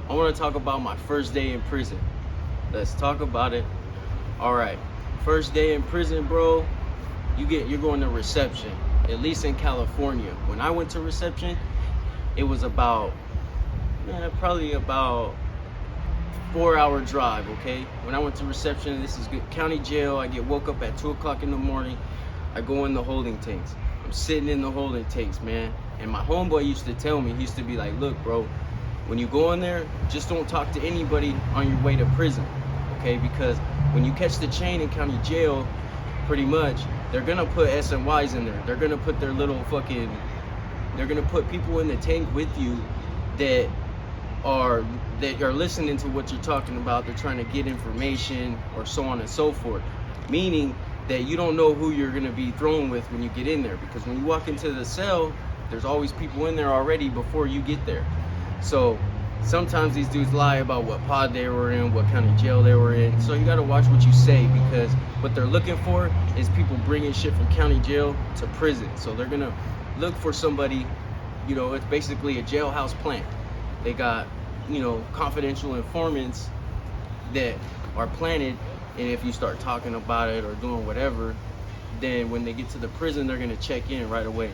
I want to talk about my first day in prison. Let's talk about it. All right, first day in prison, bro. You're going to reception. At least in California. When I went to reception, it was probably about 4-hour drive. Okay. When I went to reception, this is good county jail. I get woke up at 2 o'clock in the morning. I go in the holding tanks. I'm sitting in the holding tanks, man. And my homeboy used to tell me, he used to be like, look, bro, when you go in there, just don't talk to anybody on your way to prison, okay? Because when you catch the chain in county jail, pretty much, they're gonna put SNYs in there. They're gonna put they're gonna put people in the tank with you that are listening to what you're talking about. They're trying to get information or so on and so forth. Meaning that you don't know who you're gonna be thrown with when you get in there. Because when you walk into the cell, there's always people in there already before you get there. So sometimes these dudes lie about what pod they were in, what county jail they were in. So you gotta watch what you say, because what they're looking for is people bringing shit from county jail to prison. So they're gonna look for somebody, it's basically a jailhouse plant. They got, confidential informants that are planted, and if you start talking about it or doing whatever, then when they get to the prison, they're gonna check in right away.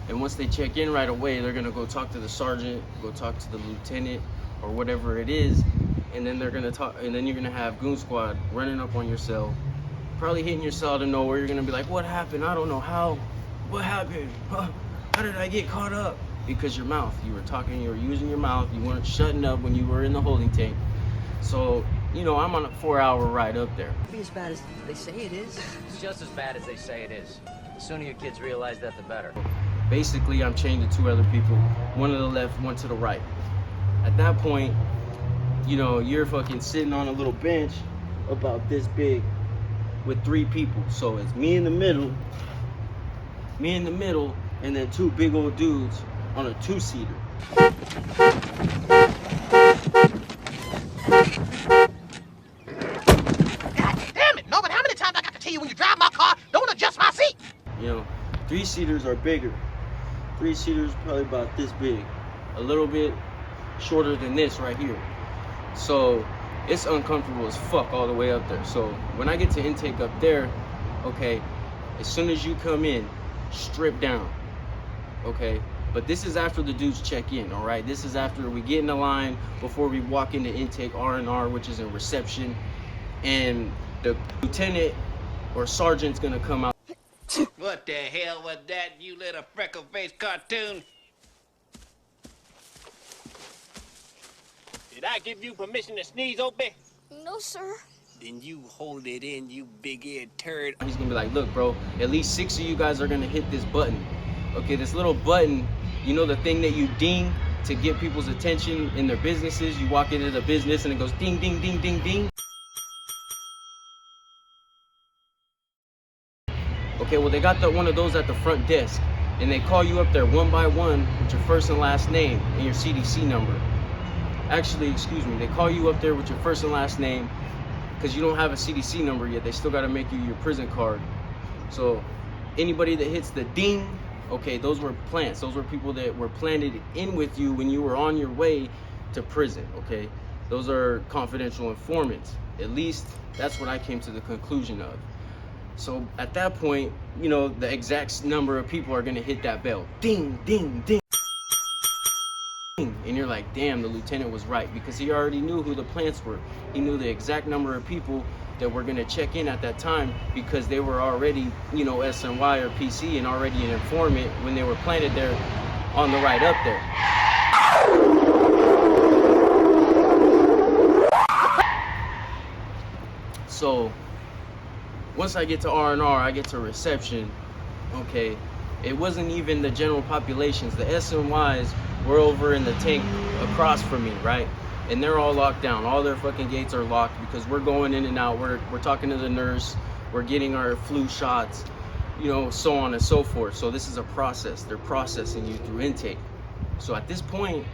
And once they check in right away, they're gonna go talk to the sergeant, go talk to the lieutenant, or whatever it is, and then they're gonna talk. And then you're gonna have goon squad running up on your cell, probably hitting your cell out of nowhere. You're gonna be like, "What happened? I don't know how. What happened? How did I get caught up?" Because your mouth. You were talking. You were using your mouth. You weren't shutting up when you were in the holding tank. So, I'm on a 4-hour ride up there. It'll be as bad as they say it is. It's just as bad as they say it is. The sooner your kids realize that, the better. Basically, I'm chained to 2 other people. One to the left, one to the right. At that point, you're fucking sitting on a little bench about this big with 3 people. So it's me in the middle, and then 2 big old dudes on a 2-seater. God damn it! No, but how many times I got to tell you when you drive my car, don't adjust my seat? 3-seaters are bigger. 3-seaters probably about this big, a little bit shorter than this right here. So it's uncomfortable as fuck all the way up there. So when I get to intake up there, okay, as soon as you come in, strip down, okay? But this is after the dudes check in, all right? This is after we get in the line before we walk into intake R&R, which is in reception, and the lieutenant or sergeant's gonna come out. What the hell was that, you little freckle-faced cartoon? Did I give you permission to sneeze, Opie? No, sir. Then you hold it in, you big-eared turd. He's gonna be like, look, bro, at least 6 of you guys are gonna hit this button. Okay, this little button, the thing that you ding to get people's attention in their businesses. You walk into the business and it goes ding, ding, ding, ding, ding. Okay, well, they got one of those at the front desk, and they call you up there one by one with your first and last name and your CDC number. Actually, excuse me, they call you up there with your first and last name because you don't have a CDC number yet. They still got to make you your prison card. So anybody that hits the ding, okay, those were plants. Those were people that were planted in with you when you were on your way to prison, okay? Those are confidential informants. At least that's what I came to the conclusion of. So at that point, the exact number of people are gonna hit that bell. Ding, ding, ding. And you're like, damn, the lieutenant was right, because he already knew who the plants were. He knew the exact number of people that were gonna check in at that time, because they were already, SNY or PC and already an informant when they were planted there on the ride up there. So once I get to R&R, I get to reception, okay, it wasn't even the general populations. The SNYs were over in the tank across from me, right? And they're all locked down. All their fucking gates are locked because we're going in and out. We're talking to the nurse. We're getting our flu shots, so on and so forth. So this is a process. They're processing you through intake. So at this point,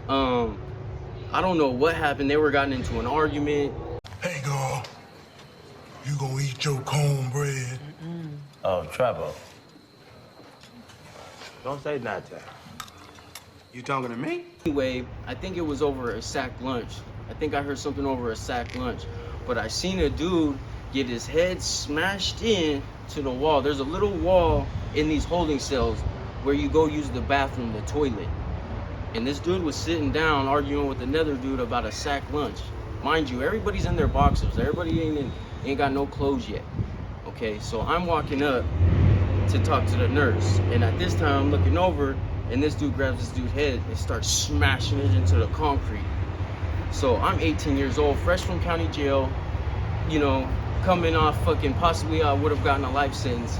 I don't know what happened. They were gotten into an argument. Hey, girl, you gonna eat your cornbread? Oh, Trevor. Don't say nothing. You talking to me? Anyway, I think it was over a sack lunch. I think I heard something over a sack lunch. But I seen a dude get his head smashed in to the wall. There's a little wall in these holding cells where you go use the bathroom, the toilet. And this dude was sitting down arguing with another dude about a sack lunch. Mind you, everybody's in their boxers. Everybody ain't got no clothes yet. Okay, so I'm walking up to talk to the nurse. And at this time, I'm looking over, and this dude grabs this dude's head and starts smashing it into the concrete. So I'm 18 years old, fresh from county jail, you know, coming off fucking, possibly I would have gotten a life sentence.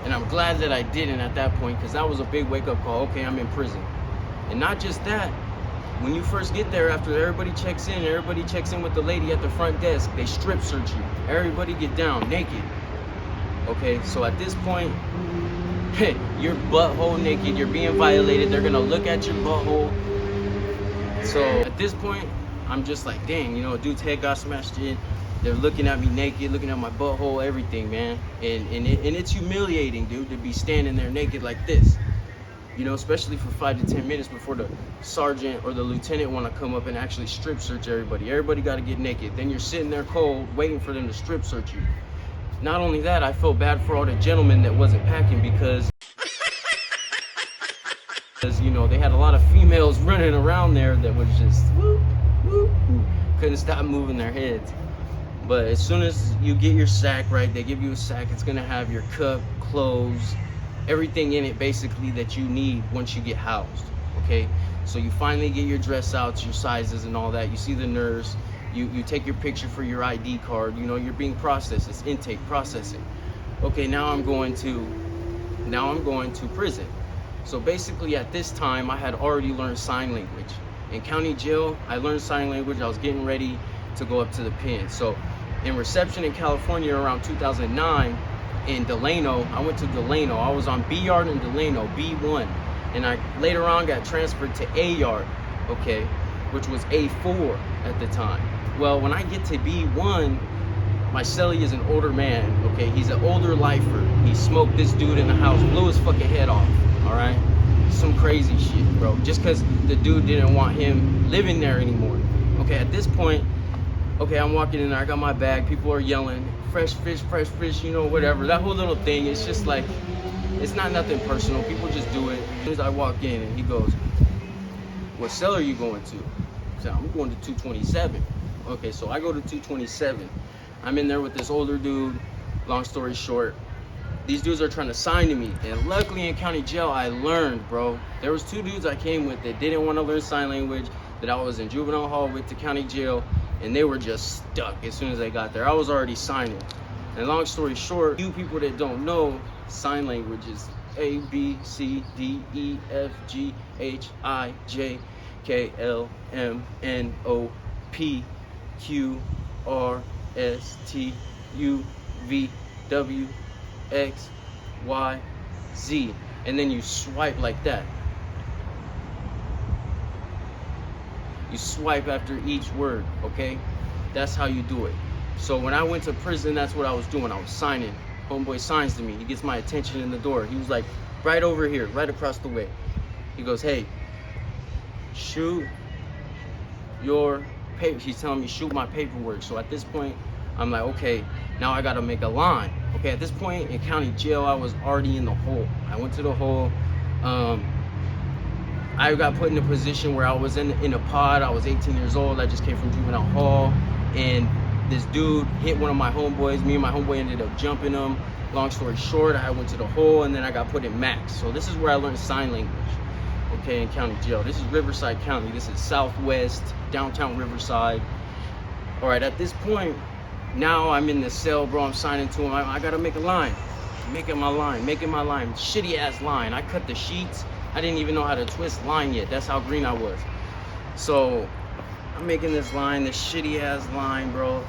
And I'm glad that I didn't at that point, because that was a big wake-up call. Okay, I'm in prison. And not just that, when you first get there, after everybody checks in with the lady at the front desk, they strip search you. Everybody get down, naked. Okay, so at this point, you're butthole naked, you're being violated, they're gonna look at your butthole. So at this point, I'm just like, dang, you know, a dude's head got smashed in. They're looking at me naked, looking at my butthole, everything, man. And it's humiliating, dude, to be standing there naked like this. You know, especially for 5 to 10 minutes before the sergeant or the lieutenant want to come up and actually strip search everybody. Everybody got to get naked. Then you're sitting there cold, waiting for them to strip search you. Not only that, I felt bad for all the gentlemen that wasn't packing because you know, they had a lot of females running around there that was just whoop, whoop, whoop, couldn't stop moving their heads. But as soon as you get your sack, right, they give you a sack, it's gonna have your cup, clothes, everything in it basically that you need once you get housed. Okay, so you finally get your dress outs, your sizes and all that. You see the nurse, you take your picture for your ID card. You know, you're being processed. It's intake processing. Okay, now I'm going to prison. So basically at this time I had already learned sign language. In county jail, I learned sign language. I was getting ready to go up to the pen. So in reception in California around 2009, in Delano, I went to Delano. I was on B yard in Delano, B1. And I later on got transferred to A yard, okay, which was A4 at the time. Well, when I get to B1, my cellie is an older man, okay? He's an older lifer. He smoked this dude in the house, blew his fucking head off, all right? Some crazy shit, bro. Just because the dude didn't want him living there anymore. Okay, at this point, okay, I'm walking in there, I got my bag, people are yelling, fresh fish, you know, whatever. That whole little thing, it's just like, it's not nothing personal. People just do it. As soon as I walk in and he goes, what cell are you going to? I said, I'm going to 227. Okay, so I go to 227. I'm in there with this older dude. Long story short, these dudes are trying to sign to me. And luckily in county jail, I learned, bro. There was 2 dudes I came with that didn't want to learn sign language, that I was in juvenile hall with to county jail, and they were just stuck as soon as they got there. I was already signing. And long story short, you people that don't know, sign language is A, B, C, D, E, F, G, H, I, J, K, L, M, N, O, P, Q, R, S, T, U, V, W, X, Y, Z. And then you swipe like that. You swipe after each word, okay? That's how you do it. So when I went to prison, that's what I was doing. I was signing. Homeboy signs to me. He gets my attention in the door. He was like, right over here, right across the way. He goes, hey, shoot your paper. He's telling me shoot my paperwork. So at this point, I'm like, okay, now I gotta make a line. Okay, at this point in county jail, I was already in the hole. I went to the hole. I got put in a position where I was in a pod. I was 18 years old. I just came from juvenile hall, and this dude hit one of my homeboys. Me and my homeboy ended up jumping him. Long story short, I went to the hole, and then I got put in max. So this is where I learned sign language, okay, in county jail. This is Riverside County. This is Southwest, downtown Riverside. All right, at this point, now I'm in the cell, bro. I'm signing to him. I gotta make a line. Making my line. Shitty ass line. I cut the sheets. I didn't even know how to twist line yet. That's how green I was. So I'm making this line, this shitty ass line, bro.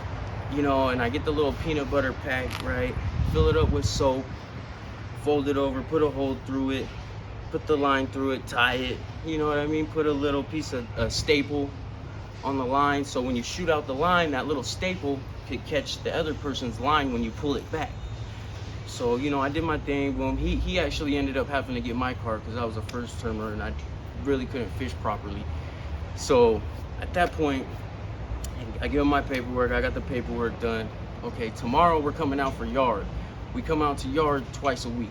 You know, and I get the little peanut butter pack, right? Fill it up with soap, fold it over, put a hole through it, put the line through it, tie it. You know what I mean? Put a little piece of staple on the line, so when you shoot out the line, that little staple could catch the other person's line when you pull it back. So, you know, I did my thing, boom. He actually ended up having to get my car because I was a first termer, and I really couldn't fish properly. So at that point, I give him my paperwork. I got the paperwork done. Okay, tomorrow we're coming out for yard. We come out to yard twice a week.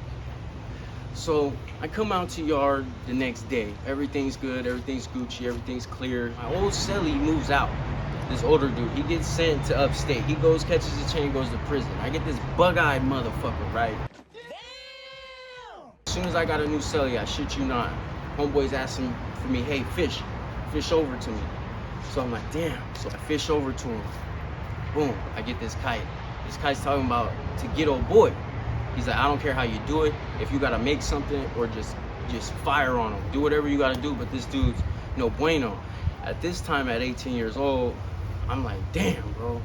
So I come out to yard the next day. Everything's good, everything's Gucci, everything's clear. My old cellie moves out. This older dude, he gets sent to upstate. He goes, catches a chain, goes to prison. I get this bug-eyed motherfucker, right? As soon as I got a new cellie, I shit you not, homeboy's asking for me, hey, fish over to me. So I'm like, damn. So I fish over to him. Boom, I get this kite. This kite's talking about to get old boy. He's like, I don't care how you do it. If you gotta make something or just fire on him. Do whatever you gotta do, but this dude's no bueno. At this time, at 18 years old, I'm like, damn, bro.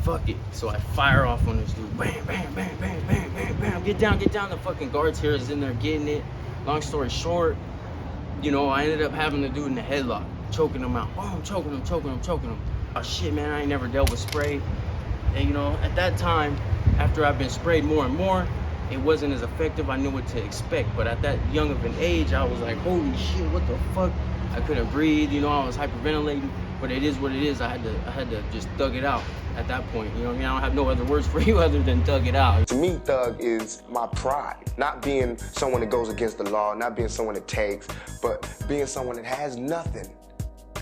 Fuck it. So I fire off on this dude. Bam, bam, bam, bam, bam, bam, bam. Get down. The fucking guards here is in there getting it. Long story short, you know, I ended up having the dude in the headlock, choking him out. Oh, I'm choking him. Oh shit, man, I ain't never dealt with spray. And you know, at that time, after I've been sprayed more and more, it wasn't as effective. I knew what to expect. But at that young of an age, I was like, holy shit, what the fuck? I couldn't breathe, you know, I was hyperventilating. But it is what it is. I had to just thug it out at that point. You know what I mean? I don't have no other words for you other than thug it out. To me, thug is my pride. Not being someone that goes against the law, not being someone that takes, but being someone that has nothing.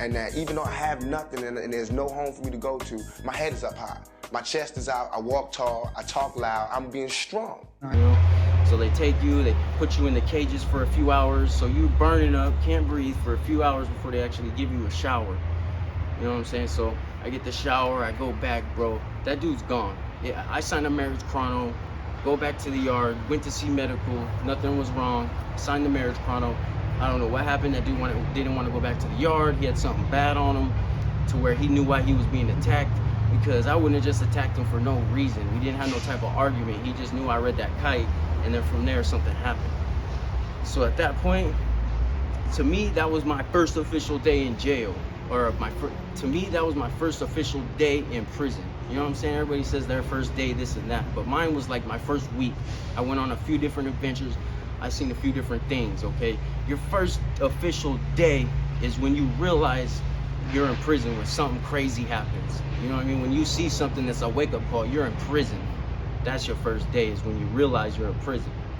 And that even though I have nothing and there's no home for me to go to, my head is up high. My chest is out, I walk tall, I talk loud, I'm being strong. You know? So they take you, they put you in the cages for a few hours, so you burning up, can't breathe for a few hours before they actually give you a shower. You know what I'm saying? So I get the shower, I go back, bro. That dude's gone. Yeah, I signed a marriage chrono, go back to the yard, went to see medical, nothing was wrong, signed the marriage chrono. I don't know what happened. That dude didn't want to go back to the yard. He had something bad on him to where he knew why he was being attacked, because I wouldn't have just attacked him for no reason. We didn't have no type of argument. He just knew I read that kite, and then from there something happened. So at that point, to me, that was my first official day in jail. Or to me, that was my first official day in prison. You know what I'm saying? Everybody says their first day, this and that. But mine was like my first week. I went on a few different adventures. I seen a few different things, okay? Your first official day is when you realize you're in prison when something crazy happens. You know what I mean? When you see something that's a wake-up call, you're in prison. That's your first day, is when you realize you're in prison.